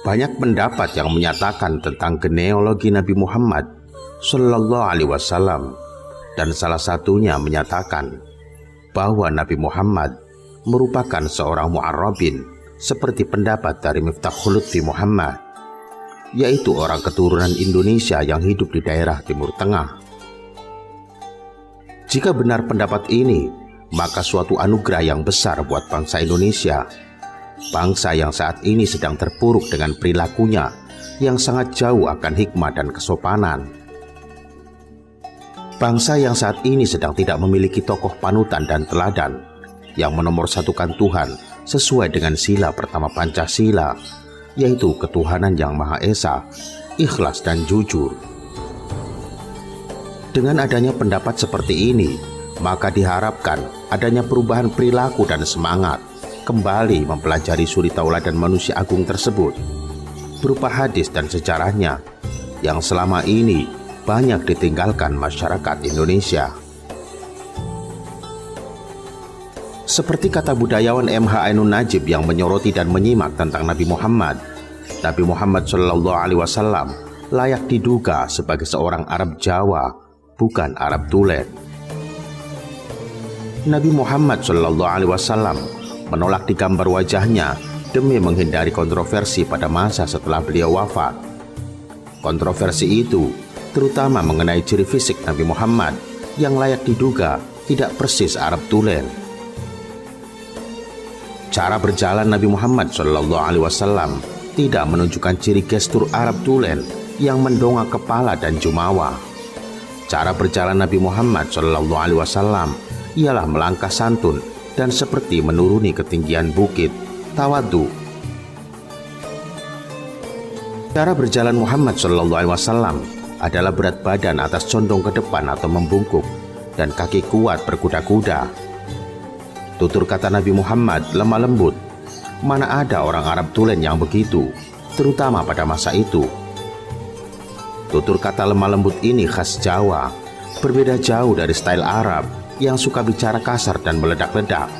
Banyak pendapat yang menyatakan tentang genealogi Nabi Muhammad Sallallahu Alaihi Wasallam, dan salah satunya menyatakan bahwa Nabi Muhammad merupakan seorang mu'arrabin, seperti pendapat dari Miftahul Lutfi Muhammad, yaitu orang keturunan Indonesia yang hidup di daerah Timur Tengah. Jika benar pendapat ini, maka suatu anugerah yang besar buat bangsa Indonesia, bangsa yang saat ini sedang terpuruk dengan perilakunya yang sangat jauh akan hikmah dan kesopanan. Bangsa yang saat ini sedang tidak memiliki tokoh panutan dan teladan yang menomorsatukan Tuhan sesuai dengan sila pertama Pancasila, yaitu ketuhanan yang Maha Esa, ikhlas dan jujur. Dengan adanya pendapat seperti ini, maka diharapkan adanya perubahan perilaku dan semangat kembali mempelajari suri tauladan manusia agung tersebut berupa hadis dan sejarahnya yang selama ini banyak ditinggalkan masyarakat Indonesia. Seperti kata budayawan M.H. Ainun Najib yang menyoroti dan menyimak tentang Nabi Muhammad Sallallahu Alaihi Wasallam layak diduga sebagai seorang Arab Jawa, bukan Arab tulen. Nabi Muhammad Sallallahu Alaihi Wasallam menolak digambar wajahnya demi menghindari kontroversi pada masa setelah beliau wafat. Kontroversi itu terutama mengenai ciri fisik Nabi Muhammad yang layak diduga tidak persis Arab tulen. Cara berjalan Nabi Muhammad Sallallahu Alaihi Wasallam tidak menunjukkan ciri gestur Arab tulen yang mendongak kepala dan jumawa. Cara berjalan Nabi Muhammad Sallallahu Alaihi Wasallam ialah melangkah santun dan seperti menuruni ketinggian bukit, tawadhu. Cara berjalan Muhammad Sallallahu Alaihi Wasallam adalah berat badan atas condong ke depan atau membungkuk dan kaki kuat berkuda-kuda. Tutur kata Nabi Muhammad lemah lembut. Mana ada orang Arab tulen yang begitu, terutama pada masa itu. Tutur kata lemah lembut ini khas Jawa, berbeda jauh dari style Arab yang suka bicara kasar dan meledak-ledak.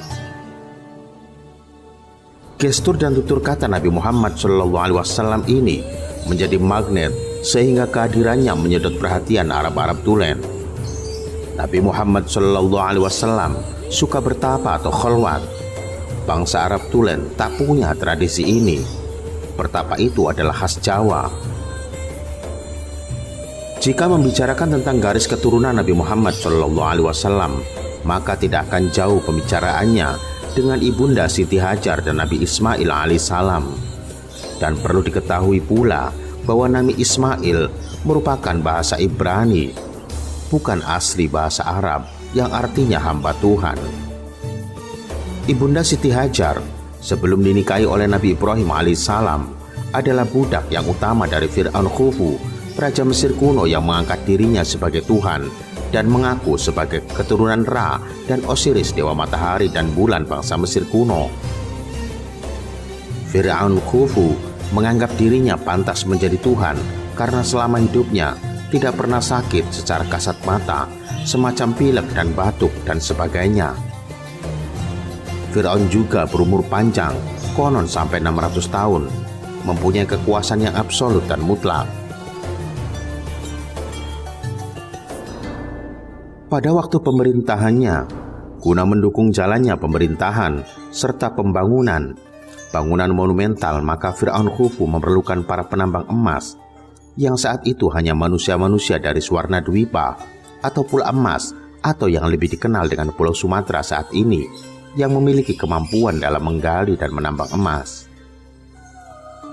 Gestur dan tutur kata Nabi Muhammad Sallallahu Alaihi Wasallam ini menjadi magnet sehingga kehadirannya menyedot perhatian Arab-Arab tulen. Nabi Muhammad Sallallahu Alaihi Wasallam suka bertapa atau kholwat. Bangsa Arab tulen tak punya tradisi ini. Bertapa itu adalah khas Jawa. Jika membicarakan tentang garis keturunan Nabi Muhammad Sallallahu Alaihi Wasallam, maka tidak akan jauh pembicaraannya dengan ibunda Siti Hajar dan Nabi Ismail alaihissalam. Dan perlu diketahui pula bahwa Nabi Ismail merupakan bahasa Ibrani, bukan asli bahasa Arab yang artinya hamba Tuhan. Ibunda Siti Hajar sebelum dinikahi oleh Nabi Ibrahim alaihissalam adalah budak yang utama dari Fir'aun Khufu, Raja Mesir kuno yang mengangkat dirinya sebagai Tuhan dan mengaku sebagai keturunan Ra dan Osiris, dewa matahari dan bulan bangsa Mesir kuno. Fir'aun Khufu menganggap dirinya pantas menjadi Tuhan karena selama hidupnya tidak pernah sakit secara kasat mata, semacam pilek dan batuk dan sebagainya. Fir'aun juga berumur panjang, konon sampai 600 tahun, mempunyai kekuasaan yang absolut dan mutlak. Pada waktu pemerintahannya, guna mendukung jalannya pemerintahan serta pembangunan bangunan monumental, maka Fir'aun Khufu memerlukan para penambang emas yang saat itu hanya manusia-manusia dari Suwarna Dwipa atau Pulau Emas, atau yang lebih dikenal dengan Pulau Sumatera saat ini, yang memiliki kemampuan dalam menggali dan menambang emas.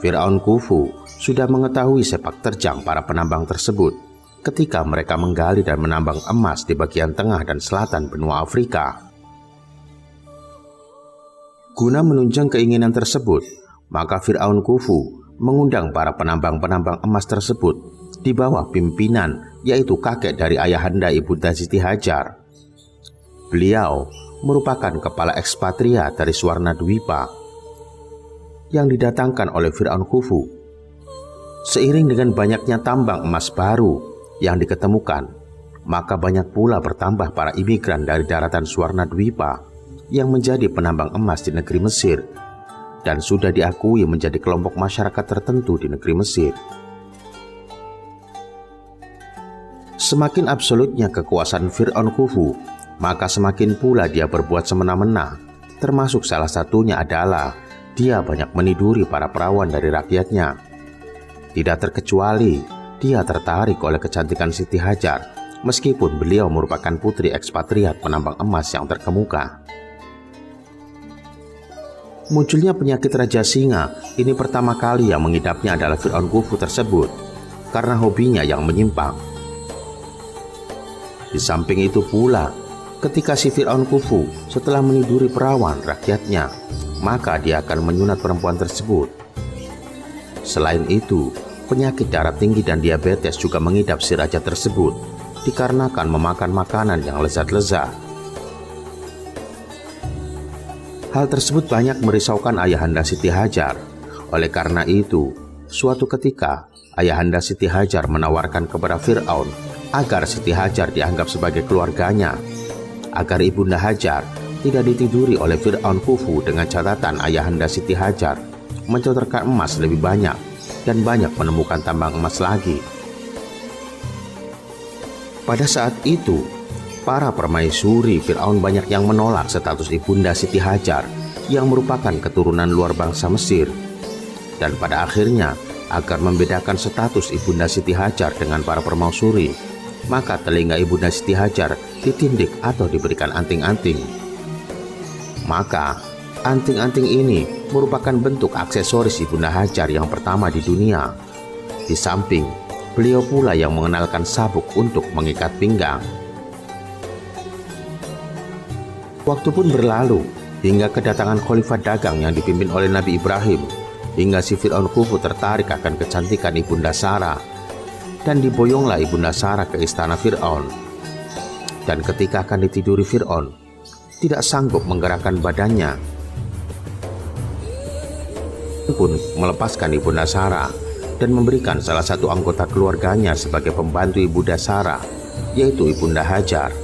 Fir'aun Khufu sudah mengetahui sepak terjang para penambang tersebut ketika mereka menggali dan menambang emas di bagian tengah dan selatan benua Afrika. Guna menunjang keinginan tersebut, maka Fir'aun Khufu mengundang para penambang-penambang emas tersebut di bawah pimpinan, yaitu kakek dari ayahanda Ibunda Siti Hajar. Beliau merupakan kepala ekspatriat dari Suwarna Dwipa yang didatangkan oleh Fir'aun Khufu. Seiring dengan banyaknya tambang emas baru yang diketemukan, maka banyak pula bertambah para imigran dari daratan Suwarnadwipa yang menjadi penambang emas di negeri Mesir dan sudah diakui menjadi kelompok masyarakat tertentu di negeri Mesir. Semakin absolutnya kekuasaan Fir'aun Khufu, maka semakin pula dia berbuat semena-mena, termasuk salah satunya adalah dia banyak meniduri para perawan dari rakyatnya. Tidak terkecuali dia tertarik oleh kecantikan Siti Hajar, meskipun beliau merupakan putri ekspatriat penambang emas yang terkemuka. Munculnya penyakit Raja Singa ini pertama kali yang mengidapnya adalah Fir'aun Khufu tersebut, karena hobinya yang menyimpang. Di samping itu pula, ketika si Fir'aun Khufu setelah meniduri perawan rakyatnya, maka dia akan menyunat perempuan tersebut. Selain itu, penyakit darah tinggi dan diabetes juga mengidap si raja tersebut dikarenakan memakan makanan yang lezat-lezat. Hal tersebut banyak merisaukan ayahanda Siti Hajar. Oleh karena itu, suatu ketika ayahanda Siti Hajar menawarkan kepada Fir'aun agar Siti Hajar dianggap sebagai keluarganya, agar ibunda Hajar tidak ditiduri oleh Fir'aun Khufu dengan catatan ayahanda Siti Hajar mencotorkan emas lebih banyak dan banyak menemukan tambang emas lagi. Pada saat itu, para permaisuri Fir'aun banyak yang menolak status ibunda Siti Hajar yang merupakan keturunan luar bangsa Mesir. Dan pada akhirnya, agar membedakan status ibunda Siti Hajar dengan para permaisuri, maka telinga ibunda Siti Hajar ditindik atau diberikan anting-anting. Maka anting-anting ini merupakan bentuk aksesoris ibunda Hajar yang pertama di dunia. Di samping, beliau pula yang mengenalkan sabuk untuk mengikat pinggang. Waktu pun berlalu, hingga kedatangan khalifah dagang yang dipimpin oleh Nabi Ibrahim, hingga si Fir'aun Khufu tertarik akan kecantikan ibunda Sarah, dan diboyonglah ibunda Sarah ke istana Fir'aun. Dan ketika akan ditiduri Fir'aun, tidak sanggup menggerakkan badannya, pun melepaskan ibunda Sarah dan memberikan salah satu anggota keluarganya sebagai pembantu ibunda Sarah, yaitu ibunda Hajar.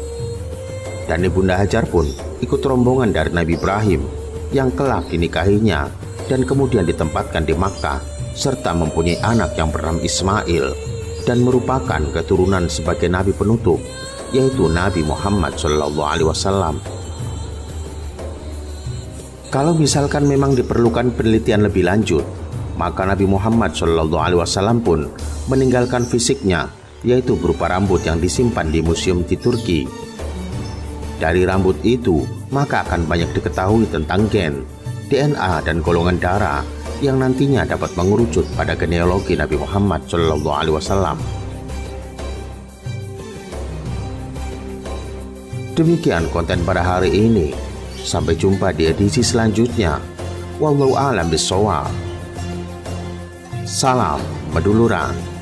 Dan ibunda Hajar pun ikut rombongan dari Nabi Ibrahim yang kelak dinikahinya dan kemudian ditempatkan di Makkah, serta mempunyai anak yang bernama Ismail dan merupakan keturunan sebagai nabi penutup, yaitu Nabi Muhammad SAW. Kalau misalkan memang diperlukan penelitian lebih lanjut, maka Nabi Muhammad SAW pun meninggalkan fisiknya, yaitu berupa rambut yang disimpan di museum di Turki. Dari rambut itu, maka akan banyak diketahui tentang gen, DNA, dan golongan darah yang nantinya dapat mengerucut pada genealogi Nabi Muhammad SAW. Demikian konten pada hari ini. Sampai jumpa di edisi selanjutnya. Wallahu a'lam bishawab. Salam Maduluran.